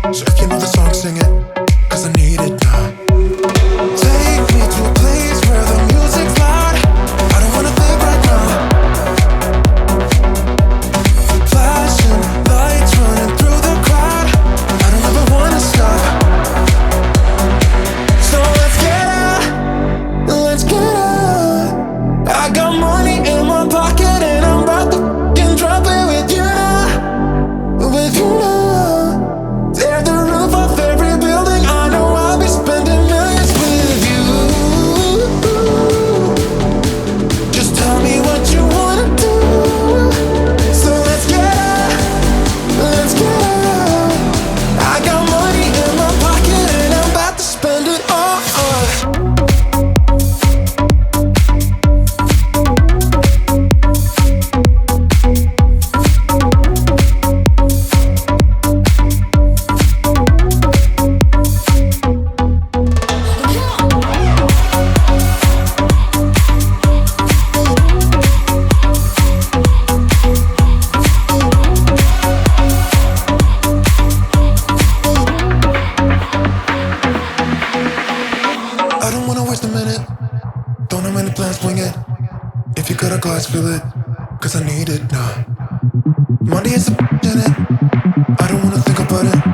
So if you know the song, sing it, 'cause I need it now. Take me to a place where the music's loud. I don't wanna think right now. Flashing lights running through the crowd. I don't ever wanna stop. So let's get out, let's get out. I got money in my pocket and I'm about to f***ing drop it with you now, with you now. Tear the roof off every building. I know I'll be spending millions with you. Just tell me what you wanna do. So let's get out, let's get out. I got money in my pocket and I'm about to spend it all. I don't wanna waste a minute. Don't have many plans, wing it. If you got a glass, fill it, 'cause I need it now. Monday is a in it. I don't wanna think about it.